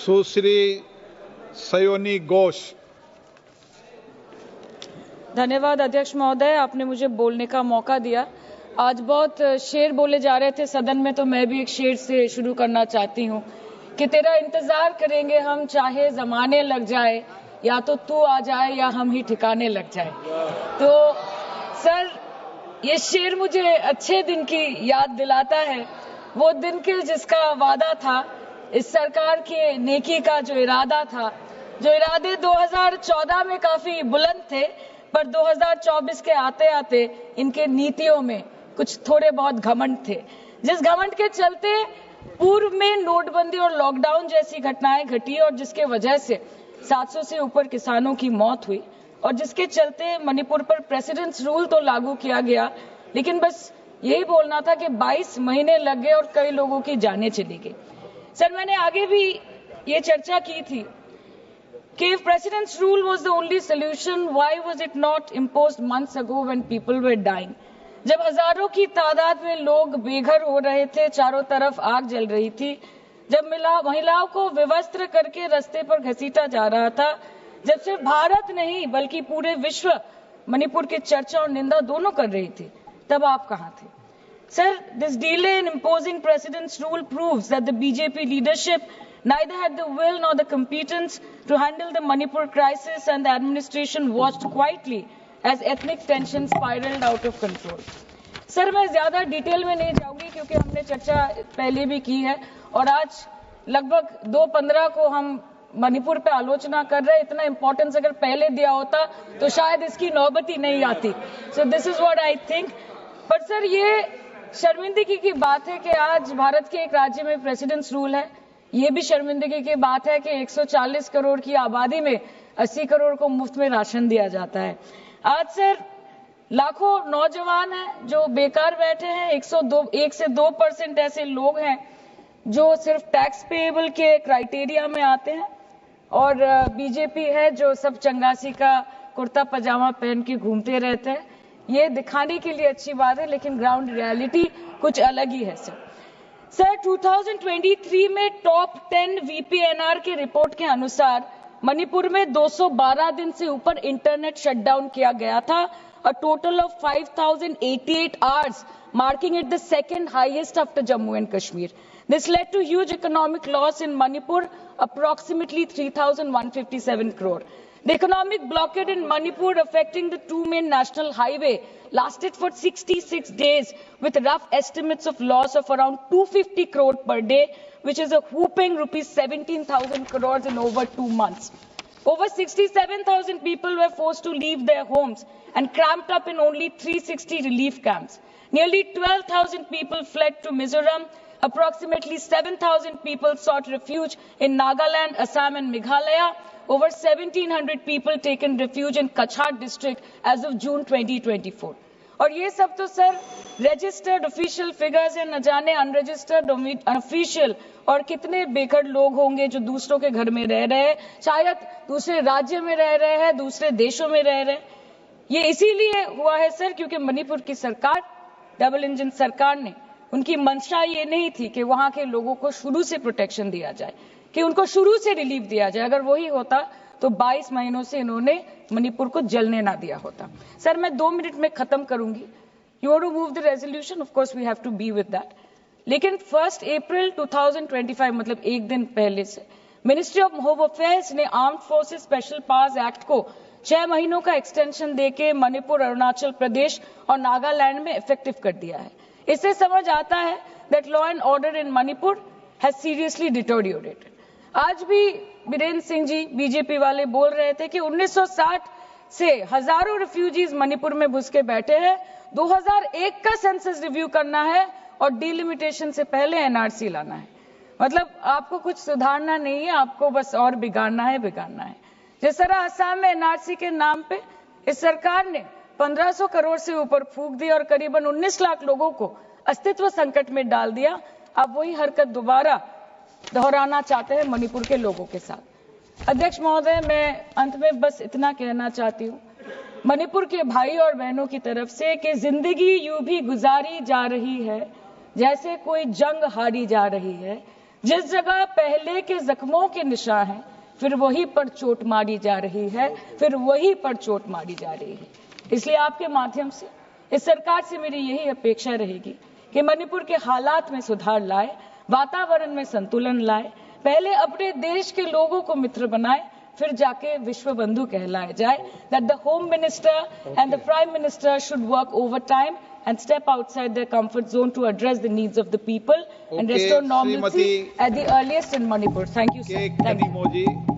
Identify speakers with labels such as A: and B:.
A: सुश्री सयोनी घोष।
B: धन्यवाद अध्यक्ष महोदय, आपने मुझे बोलने का मौका दिया। आज बहुत शेर बोले जा रहे थे सदन में, तो मैं भी एक शेर से शुरू करना चाहती हूँ कि तेरा इंतजार करेंगे हम, चाहे जमाने लग जाए, या तो तू आ जाए या हम ही ठिकाने लग जाए। तो सर, ये शेर मुझे अच्छे दिन की याद दिलाता है, वो दिन के जिसका वादा था, इस सरकार के नेकी का जो इरादा था, जो इरादे 2014 में काफी बुलंद थे, पर 2024 के आते आते इनके नीतियों में कुछ थोड़े बहुत घमंड थे, जिस घमंड के चलते पूर्व में नोटबंदी और लॉकडाउन जैसी घटनाएं घटी और जिसके वजह से 700 से ऊपर किसानों की मौत हुई, और जिसके चलते मणिपुर पर प्रेसिडेंट्स रूल तो लागू किया गया, लेकिन बस यही बोलना था कि 22 महीने लग गए और कई लोगों की जानें चली गई। सर, मैंने आगे भी ये चर्चा की थी कि if president's rule was the only solution, why was it not imposed months ago when people were dying? जब हजारों की तादाद में लोग बेघर हो रहे थे, चारों तरफ आग जल रही थी, जब महिलाओं को विवस्त्र करके रास्ते पर घसीटा जा रहा था, जब सिर्फ भारत नहीं बल्कि पूरे विश्व मणिपुर की चर्चा और निंदा दोनों कर रही थी, तब आप कहाँ थे? Sir, this delay in imposing president's rule proves that the BJP leadership neither had the will nor the competence to handle the Manipur crisis, and the administration watched quietly as ethnic tensions spiraled out of control. Sir, मैं ज्यादा detail में नहीं जाऊंगी क्योंकि हमने चर्चा पहले भी की है, और आज लगभग 2:15 को हम मणिपुर पे आलोचना कर रहे हैं। इतना इंपॉर्टेंस अगर पहले दिया होता तो शायद इसकी नौबत ही नहीं आती। So this is what I think. पर सर, ये शर्मिंदगी की बात है कि आज भारत के एक राज्य में प्रेसिडेंट्स रूल है। ये भी शर्मिंदगी की बात है कि 140 करोड़ की आबादी में 80 करोड़ को मुफ्त में राशन दिया जाता है। आज सर, लाखों नौजवान हैं जो बेकार बैठे हैं। 1 से 2% ऐसे लोग हैं जो सिर्फ टैक्स पेएबल के क्राइटेरिया में आते हैं, और बीजेपी है जो सब चंगासी का कुर्ता पजामा पहन के घूमते रहते हैं। ये दिखाने के लिए अच्छी बात है, लेकिन ग्राउंड रियलिटी कुछ अलग ही है। सर 2023 में टॉप 10 VPNR के रिपोर्ट के अनुसार मणिपुर में 212 दिन से ऊपर इंटरनेट शटडाउन किया गया था, a total of 5088 hours, marking it the second highest after Jammu and Kashmir. This led to huge economic loss in Manipur, approximately 3,157 crore. The economic blockade in Manipur, affecting the two main national highway, lasted for 66 days, with rough estimates of loss of around 250 crore per day, which is a whopping rupees 17,000 crores in over 2 months. Over 67,000 people were forced to leave their homes and cramped up in only 360 relief camps. Nearly 12,000 people fled to Mizoram. Approximately 7,000 people sought refuge in Nagaland, Assam and Meghalaya. Over 1,700 people taken refuge in Kachhar district as of June 2024. और ये सब तो sir registered official figures है, न जाने unregistered official और कितने बेघर लोग होंगे जो दूसरों के घर में रह रहे हैं, शायद दूसरे राज्य में रह रहे हैं, दूसरे देशों में रह रहे हैं। ये इसीलिए हुआ है सर क्योंकि मणिपुर की सरकार, डबल इंजन सरकार ने, उनकी मंशा ये नहीं थी कि वहां के लोगों को शुरू से प्रोटेक्शन दिया जाए, कि उनको शुरू से रिलीफ दिया जाए। अगर वही होता तो 22 महीनों से इन्होंने मणिपुर को जलने ना दिया होता। सर, मैं 2 मिनट में खत्म करूंगी। You want to move the resolution, of course we have to be with that, लेकिन 1 अप्रैल 2025 मतलब एक दिन पहले से मिनिस्ट्री ऑफ होम अफेयर्स ने armed forces special powers act को 6 महीनों का एक्सटेंशन देके मणिपुर, अरुणाचल प्रदेश और नागालैंड में इफेक्टिव कर दिया है। इससे समझ आता है that law and order in Manipur has seriously deteriorated. आज भी बीरेन्द्र सिंह जी बीजेपी वाले बोल रहे थे कि 1960 से हजारों रिफ्यूजीज मणिपुर में घुस के बैठे हैं, 2001 का सेंसस रिव्यू करना है और डिलिमिटेशन से पहले एनआरसी लाना है। मतलब आपको कुछ सुधारना नहीं है, आपको बस और बिगाड़ना है। जिस तरह असम में एनआरसी के नाम पे इस सरकार ने 1500 करोड़ से ऊपर फूंक दी और करीबन 19 लाख लोगों को अस्तित्व संकट में डाल दिया, अब वही हरकत दोबारा दोहराना चाहते हैं मणिपुर के लोगों के साथ। अध्यक्ष महोदय, मैं अंत में बस इतना कहना चाहती हूँ मणिपुर के भाई और बहनों की तरफ से कि जिंदगी यूं भी गुजारी जा रही है जैसे कोई जंग हारी जा रही है। जिस जगह पहले के जख्मों के निशान हैं, फिर वहीं पर चोट मारी जा रही है, फिर वहीं पर चोट मारी जा रही है। इसलिए आपके माध्यम से इस सरकार से मेरी यही अपेक्षा रहेगी कि मणिपुर के हालात में सुधार लाए, वातावरण में संतुलन लाए, पहले अपने देश के लोगों को मित्र बनाए, फिर जाके विश्व बंधु कहलाया जाए। That the home minister and the prime minister should work over time and step outside their comfort zone to address the needs of the people and restore normalcy at the earliest in Manipur. Thank you, sir.
A: Thank you.